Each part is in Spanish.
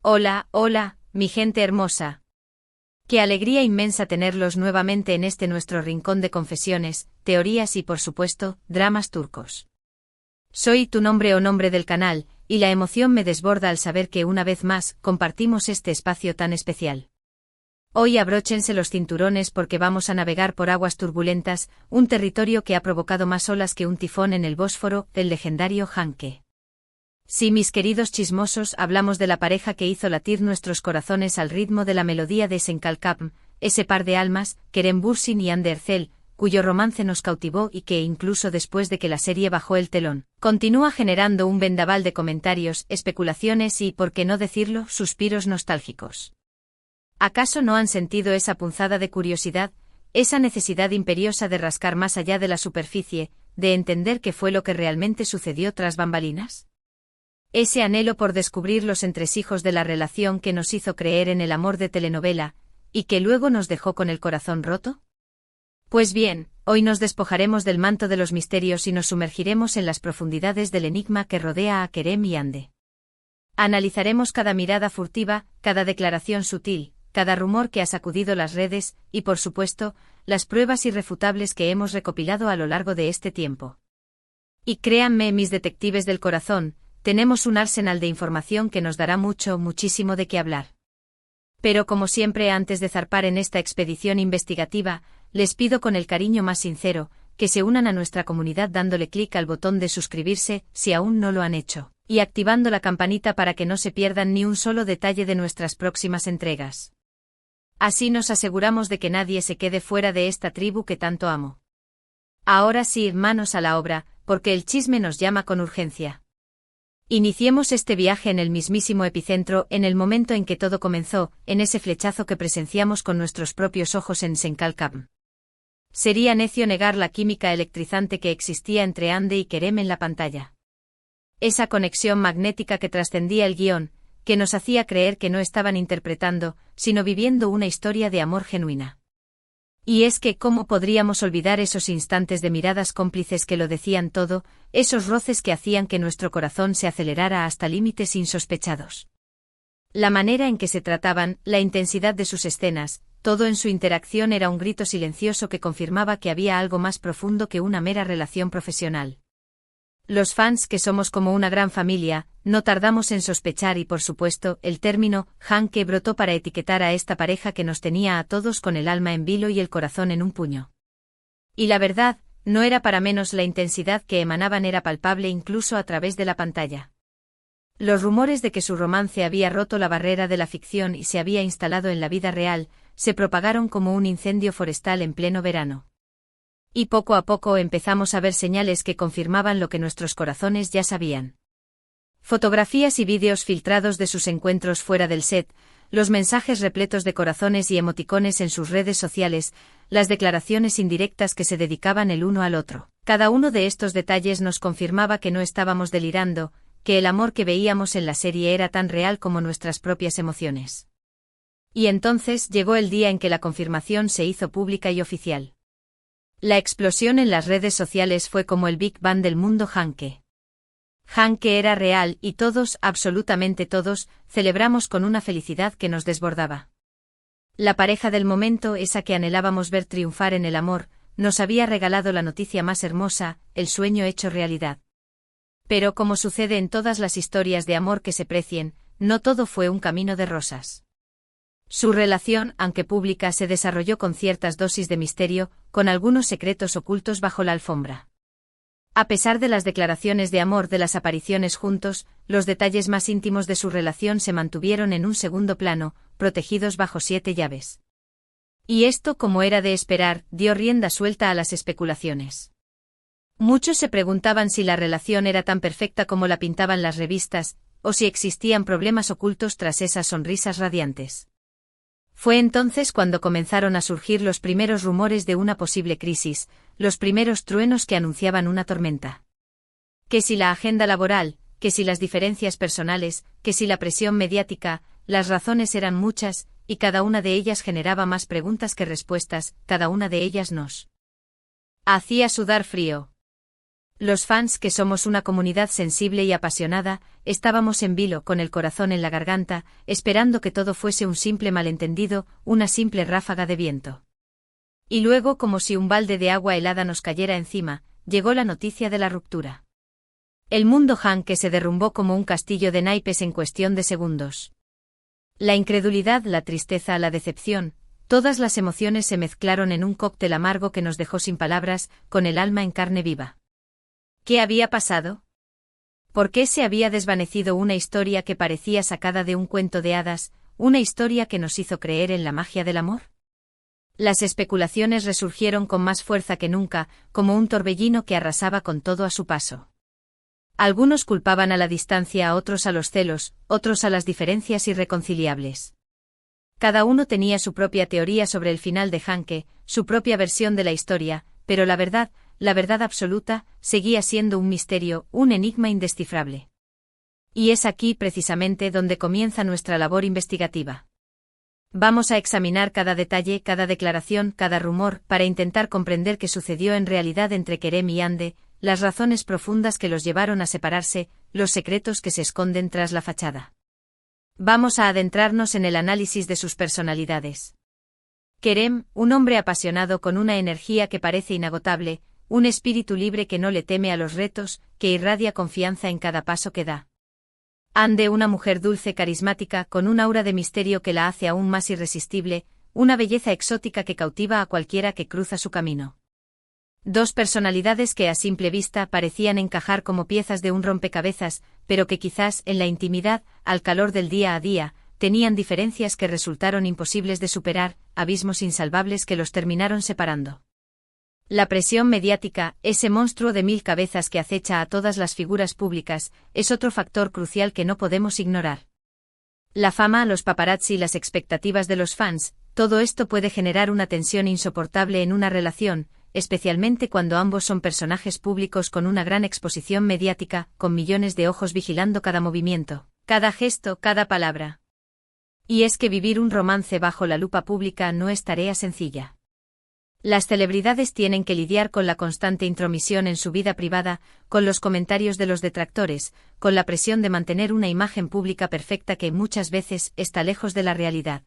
Hola, hola, mi gente hermosa. Qué alegría inmensa tenerlos nuevamente en este nuestro rincón de confesiones, teorías y por supuesto, dramas turcos. Soy tu nombre o nombre del canal, y la emoción me desborda al saber que una vez más compartimos este espacio tan especial. Hoy abróchense los cinturones porque vamos a navegar por aguas turbulentas, un territorio que ha provocado más olas que un tifón en el Bósforo, el legendario Hanke. Sí, mis queridos chismosos, hablamos de la pareja que hizo latir nuestros corazones al ritmo de la melodía de Senkalkapm, ese par de almas, Kerem Bürsin y Hande Erçel, cuyo romance nos cautivó y que incluso después de que la serie bajó el telón, continúa generando un vendaval de comentarios, especulaciones y, por qué no decirlo, suspiros nostálgicos. ¿Acaso no han sentido esa punzada de curiosidad, esa necesidad imperiosa de rascar más allá de la superficie, de entender qué fue lo que realmente sucedió tras bambalinas? Ese anhelo por descubrir los entresijos de la relación que nos hizo creer en el amor de telenovela, y que luego nos dejó con el corazón roto? Pues bien, hoy nos despojaremos del manto de los misterios y nos sumergiremos en las profundidades del enigma que rodea a Kerem y Hande. Analizaremos cada mirada furtiva, cada declaración sutil, cada rumor que ha sacudido las redes, y por supuesto, las pruebas irrefutables que hemos recopilado a lo largo de este tiempo. Y créanme, mis detectives del corazón, tenemos un arsenal de información que nos dará muchísimo de qué hablar. Pero como siempre, antes de zarpar en esta expedición investigativa, les pido con el cariño más sincero, que se unan a nuestra comunidad dándole clic al botón de suscribirse, si aún no lo han hecho, y activando la campanita para que no se pierdan ni un solo detalle de nuestras próximas entregas. Así nos aseguramos de que nadie se quede fuera de esta tribu que tanto amo. Ahora sí, manos a la obra, porque el chisme nos llama con urgencia. Iniciemos este viaje en el mismísimo epicentro, en el momento en que todo comenzó, en ese flechazo que presenciamos con nuestros propios ojos en Senkalkapm. Sería necio negar la química electrizante que existía entre Hande y Kerem en la pantalla. Esa conexión magnética que trascendía el guión, que nos hacía creer que no estaban interpretando, sino viviendo una historia de amor genuina. Y es que, ¿cómo podríamos olvidar esos instantes de miradas cómplices que lo decían todo, esos roces que hacían que nuestro corazón se acelerara hasta límites insospechados? La manera en que se trataban, la intensidad de sus escenas, todo en su interacción era un grito silencioso que confirmaba que había algo más profundo que una mera relación profesional. Los fans, que somos como una gran familia, no tardamos en sospechar y por supuesto, el término Hanke brotó para etiquetar a esta pareja que nos tenía a todos con el alma en vilo y el corazón en un puño. Y la verdad, no era para menos, la intensidad que emanaban era palpable incluso a través de la pantalla. Los rumores de que su romance había roto la barrera de la ficción y se había instalado en la vida real, se propagaron como un incendio forestal en pleno verano. Y poco a poco empezamos a ver señales que confirmaban lo que nuestros corazones ya sabían. Fotografías y vídeos filtrados de sus encuentros fuera del set, los mensajes repletos de corazones y emoticones en sus redes sociales, las declaraciones indirectas que se dedicaban el uno al otro. Cada uno de estos detalles nos confirmaba que no estábamos delirando, que el amor que veíamos en la serie era tan real como nuestras propias emociones. Y entonces llegó el día en que la confirmación se hizo pública y oficial. La explosión en las redes sociales fue como el Big Bang del mundo Hanke. Hanke era real y todos, absolutamente todos, celebramos con una felicidad que nos desbordaba. La pareja del momento, esa que anhelábamos ver triunfar en el amor, nos había regalado la noticia más hermosa, el sueño hecho realidad. Pero como sucede en todas las historias de amor que se precien, no todo fue un camino de rosas. Su relación, aunque pública, se desarrolló con ciertas dosis de misterio, con algunos secretos ocultos bajo la alfombra. A pesar de las declaraciones de amor, de las apariciones juntos, los detalles más íntimos de su relación se mantuvieron en un segundo plano, protegidos bajo 7 llaves. Y esto, como era de esperar, dio rienda suelta a las especulaciones. Muchos se preguntaban si la relación era tan perfecta como la pintaban las revistas, o si existían problemas ocultos tras esas sonrisas radiantes. Fue entonces cuando comenzaron a surgir los primeros rumores de una posible crisis, los primeros truenos que anunciaban una tormenta. Que si la agenda laboral, que si las diferencias personales, que si la presión mediática, las razones eran muchas, y cada una de ellas generaba más preguntas que respuestas, cada una de ellas nos hacía sudar frío. Los fans, que somos una comunidad sensible y apasionada, estábamos en vilo, con el corazón en la garganta, esperando que todo fuese un simple malentendido, una simple ráfaga de viento. Y luego, como si un balde de agua helada nos cayera encima, llegó la noticia de la ruptura. El mundo Han, que se derrumbó como un castillo de naipes en cuestión de segundos. La incredulidad, la tristeza, la decepción, todas las emociones se mezclaron en un cóctel amargo que nos dejó sin palabras, con el alma en carne viva. ¿Qué había pasado? ¿Por qué se había desvanecido una historia que parecía sacada de un cuento de hadas, una historia que nos hizo creer en la magia del amor? Las especulaciones resurgieron con más fuerza que nunca, como un torbellino que arrasaba con todo a su paso. Algunos culpaban a la distancia, a otros a los celos, otros a las diferencias irreconciliables. Cada uno tenía su propia teoría sobre el final de Hanke, su propia versión de la historia, pero la verdad absoluta, seguía siendo un misterio, un enigma indescifrable. Y es aquí precisamente donde comienza nuestra labor investigativa. Vamos a examinar cada detalle, cada declaración, cada rumor, para intentar comprender qué sucedió en realidad entre Kerem y Ande, las razones profundas que los llevaron a separarse, los secretos que se esconden tras la fachada. Vamos a adentrarnos en el análisis de sus personalidades. Kerem, un hombre apasionado con una energía que parece inagotable, un espíritu libre que no le teme a los retos, que irradia confianza en cada paso que da. Ande, una mujer dulce, carismática, con un aura de misterio que la hace aún más irresistible, una belleza exótica que cautiva a cualquiera que cruza su camino. Dos personalidades que a simple vista parecían encajar como piezas de un rompecabezas, pero que quizás, en la intimidad, al calor del día a día, tenían diferencias que resultaron imposibles de superar, abismos insalvables que los terminaron separando. La presión mediática, ese monstruo de 1000 cabezas que acecha a todas las figuras públicas, es otro factor crucial que no podemos ignorar. La fama, los paparazzi, las expectativas de los fans, todo esto puede generar una tensión insoportable en una relación, especialmente cuando ambos son personajes públicos con una gran exposición mediática, con millones de ojos vigilando cada movimiento, cada gesto, cada palabra. Y es que vivir un romance bajo la lupa pública no es tarea sencilla. Las celebridades tienen que lidiar con la constante intromisión en su vida privada, con los comentarios de los detractores, con la presión de mantener una imagen pública perfecta que muchas veces está lejos de la realidad.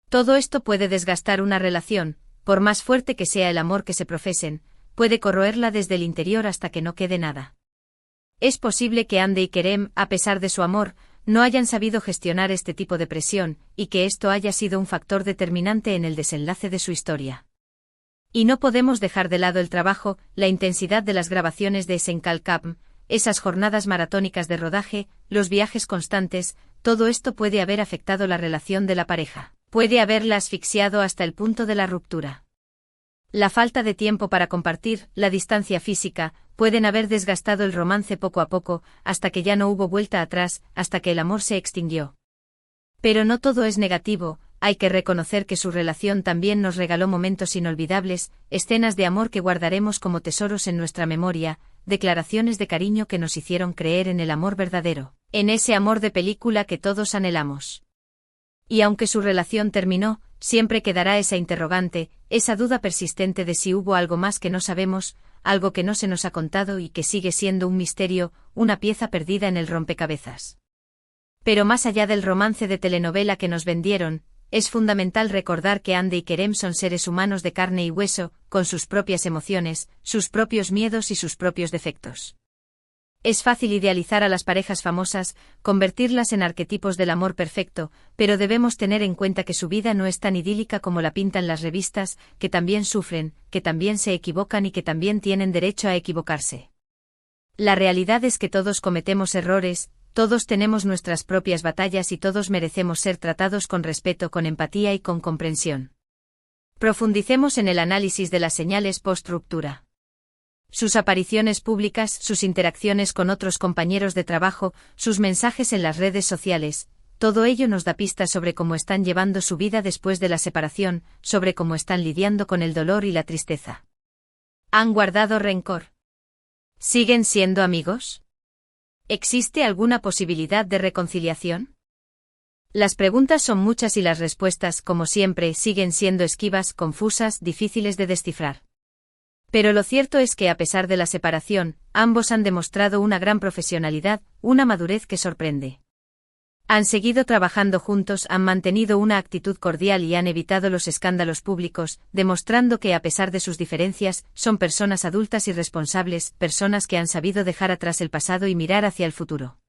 Todo esto puede desgastar una relación, por más fuerte que sea el amor que se profesen, puede corroerla desde el interior hasta que no quede nada. Es posible que Ande y Kerem, a pesar de su amor, no hayan sabido gestionar este tipo de presión, y que esto haya sido un factor determinante en el desenlace de su historia. Y no podemos dejar de lado el trabajo, la intensidad de las grabaciones de Senkalkam, esas jornadas maratónicas de rodaje, los viajes constantes, todo esto puede haber afectado la relación de la pareja. Puede haberla asfixiado hasta el punto de la ruptura. La falta de tiempo para compartir, la distancia física, pueden haber desgastado el romance poco a poco, hasta que ya no hubo vuelta atrás, hasta que el amor se extinguió. Pero no todo es negativo, hay que reconocer que su relación también nos regaló momentos inolvidables, escenas de amor que guardaremos como tesoros en nuestra memoria, declaraciones de cariño que nos hicieron creer en el amor verdadero, en ese amor de película que todos anhelamos. Y aunque su relación terminó, siempre quedará esa interrogante, esa duda persistente de si hubo algo más que no sabemos, algo que no se nos ha contado y que sigue siendo un misterio, una pieza perdida en el rompecabezas. Pero más allá del romance de telenovela que nos vendieron, es fundamental recordar que Ande y Kerem son seres humanos de carne y hueso, con sus propias emociones, sus propios miedos y sus propios defectos. Es fácil idealizar a las parejas famosas, convertirlas en arquetipos del amor perfecto, pero debemos tener en cuenta que su vida no es tan idílica como la pintan las revistas, que también sufren, que también se equivocan y que también tienen derecho a equivocarse. La realidad es que todos cometemos errores, todos tenemos nuestras propias batallas y todos merecemos ser tratados con respeto, con empatía y con comprensión. Profundicemos en el análisis de las señales post-ruptura. Sus apariciones públicas, sus interacciones con otros compañeros de trabajo, sus mensajes en las redes sociales, todo ello nos da pistas sobre cómo están llevando su vida después de la separación, sobre cómo están lidiando con el dolor y la tristeza. ¿Han guardado rencor? ¿Siguen siendo amigos? ¿Existe alguna posibilidad de reconciliación? Las preguntas son muchas y las respuestas, como siempre, siguen siendo esquivas, confusas, difíciles de descifrar. Pero lo cierto es que a pesar de la separación, ambos han demostrado una gran profesionalidad, una madurez que sorprende. Han seguido trabajando juntos, han mantenido una actitud cordial y han evitado los escándalos públicos, demostrando que a pesar de sus diferencias, son personas adultas y responsables, personas que han sabido dejar atrás el pasado y mirar hacia el futuro.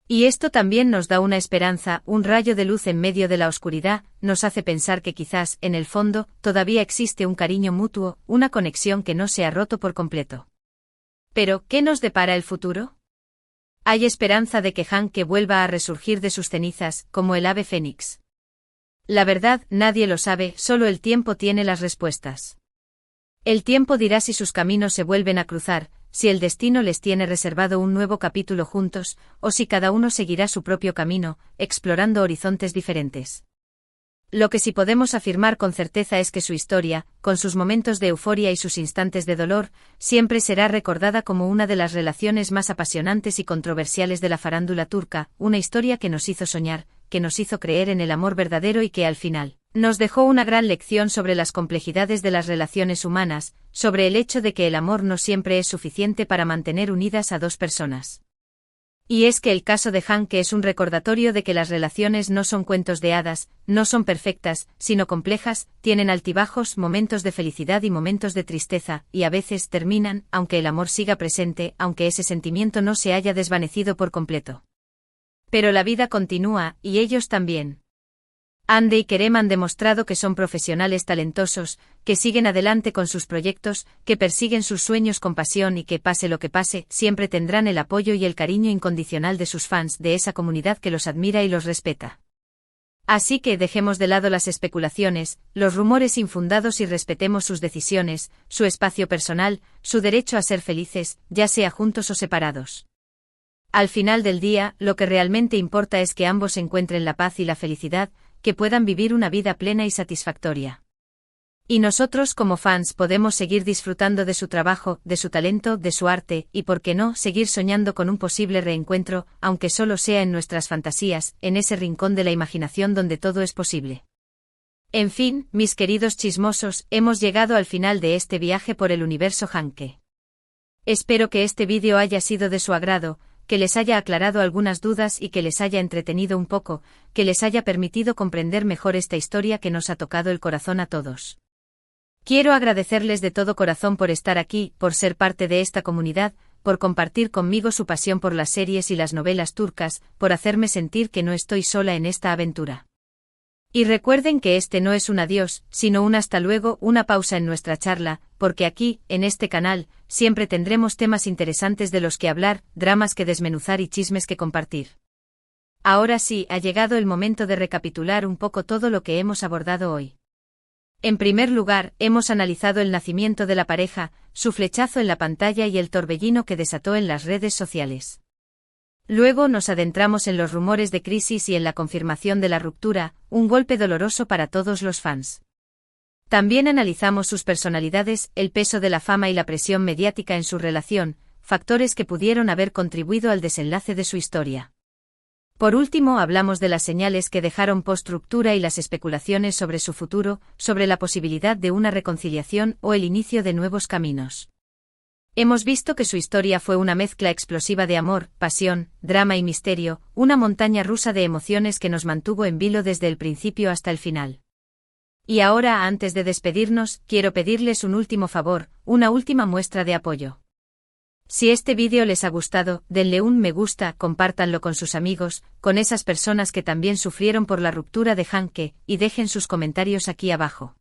Y esto también nos da una esperanza, un rayo de luz en medio de la oscuridad, nos hace pensar que quizás, en el fondo, todavía existe un cariño mutuo, una conexión que no se ha roto por completo. Pero, ¿qué nos depara el futuro? Hay esperanza de que Hanke vuelva a resurgir de sus cenizas, como el ave fénix. La verdad, nadie lo sabe, solo el tiempo tiene las respuestas. El tiempo dirá si sus caminos se vuelven a cruzar, si el destino les tiene reservado un nuevo capítulo juntos, o si cada uno seguirá su propio camino, explorando horizontes diferentes. Lo que sí podemos afirmar con certeza es que su historia, con sus momentos de euforia y sus instantes de dolor, siempre será recordada como una de las relaciones más apasionantes y controversiales de la farándula turca, una historia que nos hizo soñar, que nos hizo creer en el amor verdadero y que al final nos dejó una gran lección sobre las complejidades de las relaciones humanas, sobre el hecho de que el amor no siempre es suficiente para mantener unidas a dos personas. Y es que el caso de Hanke es un recordatorio de que las relaciones no son cuentos de hadas, no son perfectas, sino complejas, tienen altibajos, momentos de felicidad y momentos de tristeza, y a veces terminan, aunque el amor siga presente, aunque ese sentimiento no se haya desvanecido por completo. Pero la vida continúa, y ellos también. Hande y Kerem han demostrado que son profesionales talentosos, que siguen adelante con sus proyectos, que persiguen sus sueños con pasión y que, pase lo que pase, siempre tendrán el apoyo y el cariño incondicional de sus fans, de esa comunidad que los admira y los respeta. Así que dejemos de lado las especulaciones, los rumores infundados y respetemos sus decisiones, su espacio personal, su derecho a ser felices, ya sea juntos o separados. Al final del día, lo que realmente importa es que ambos encuentren la paz y la felicidad, que puedan vivir una vida plena y satisfactoria. Y nosotros como fans podemos seguir disfrutando de su trabajo, de su talento, de su arte, y por qué no, seguir soñando con un posible reencuentro, aunque solo sea en nuestras fantasías, en ese rincón de la imaginación donde todo es posible. En fin, mis queridos chismosos, hemos llegado al final de este viaje por el universo Hanke. Espero que este vídeo haya sido de su agrado, que les haya aclarado algunas dudas y que les haya entretenido un poco, que les haya permitido comprender mejor esta historia que nos ha tocado el corazón a todos. Quiero agradecerles de todo corazón por estar aquí, por ser parte de esta comunidad, por compartir conmigo su pasión por las series y las novelas turcas, por hacerme sentir que no estoy sola en esta aventura. Y recuerden que este no es un adiós, sino un hasta luego, una pausa en nuestra charla, porque aquí, en este canal, siempre tendremos temas interesantes de los que hablar, dramas que desmenuzar y chismes que compartir. Ahora sí, ha llegado el momento de recapitular un poco todo lo que hemos abordado hoy. En primer lugar, hemos analizado el nacimiento de la pareja, su flechazo en la pantalla y el torbellino que desató en las redes sociales. Luego nos adentramos en los rumores de crisis y en la confirmación de la ruptura, un golpe doloroso para todos los fans. También analizamos sus personalidades, el peso de la fama y la presión mediática en su relación, factores que pudieron haber contribuido al desenlace de su historia. Por último, hablamos de las señales que dejaron post-ruptura y las especulaciones sobre su futuro, sobre la posibilidad de una reconciliación o el inicio de nuevos caminos. Hemos visto que su historia fue una mezcla explosiva de amor, pasión, drama y misterio, una montaña rusa de emociones que nos mantuvo en vilo desde el principio hasta el final. Y ahora, antes de despedirnos, quiero pedirles un último favor, una última muestra de apoyo. Si este vídeo les ha gustado, denle un me gusta, compártanlo con sus amigos, con esas personas que también sufrieron por la ruptura de Hanke, y dejen sus comentarios aquí abajo.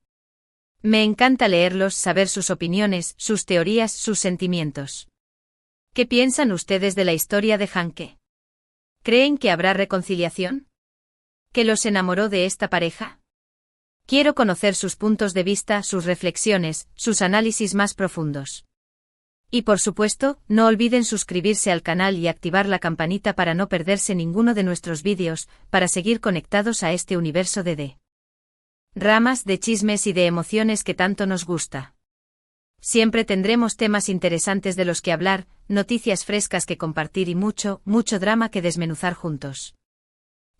Me encanta leerlos, saber sus opiniones, sus teorías, sus sentimientos. ¿Qué piensan ustedes de la historia de Hanke? ¿Creen que habrá reconciliación? ¿Qué los enamoró de esta pareja? Quiero conocer sus puntos de vista, sus reflexiones, sus análisis más profundos. Y por supuesto, no olviden suscribirse al canal y activar la campanita para no perderse ninguno de nuestros vídeos, para seguir conectados a este universo de ramas, de chismes y de emociones que tanto nos gusta. Siempre tendremos temas interesantes de los que hablar, noticias frescas que compartir y mucho, mucho drama que desmenuzar juntos.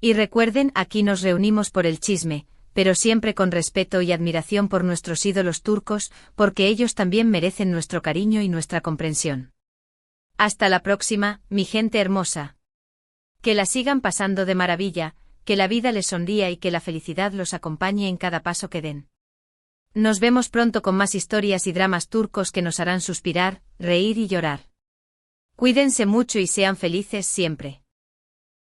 Y recuerden, aquí nos reunimos por el chisme, pero siempre con respeto y admiración por nuestros ídolos turcos, porque ellos también merecen nuestro cariño y nuestra comprensión. Hasta la próxima, mi gente hermosa. Que la sigan pasando de maravilla, que la vida les sonría y que la felicidad los acompañe en cada paso que den. Nos vemos pronto con más historias y dramas turcos que nos harán suspirar, reír y llorar. Cuídense mucho y sean felices siempre.